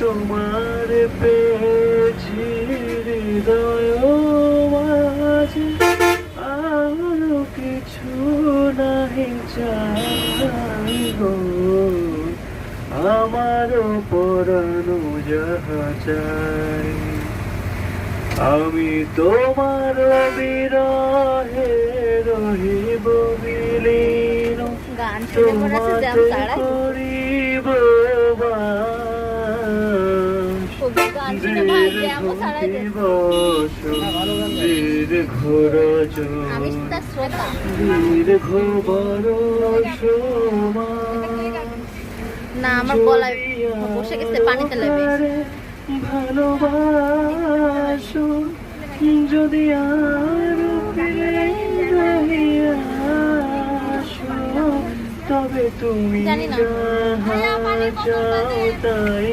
তোমার পেয়েছি হৃদয় মাঝে, আরো কিছু নাহি চাই গো, আমারও পরানো যাহা চাই। আমি তোমার বিরহে রহিব বিলীন, গান শুনে মনে হচ্ছে জ্যাম তোমাতে ছাড়াই করিব বাস। গান শুনে ভাই জ্যামও ছাড়াই যাচ্ছে। দীর্ঘ রজনী, আমি তার শ্রোতা। দীর্ঘ বরষমান, না আমার গলায় বসে গেছে, পানিতে লাগবে। ভালোবাসো যদি আর ফিরে নাহি আসো, তবে তুমি জানি না। যাহা চাও তাই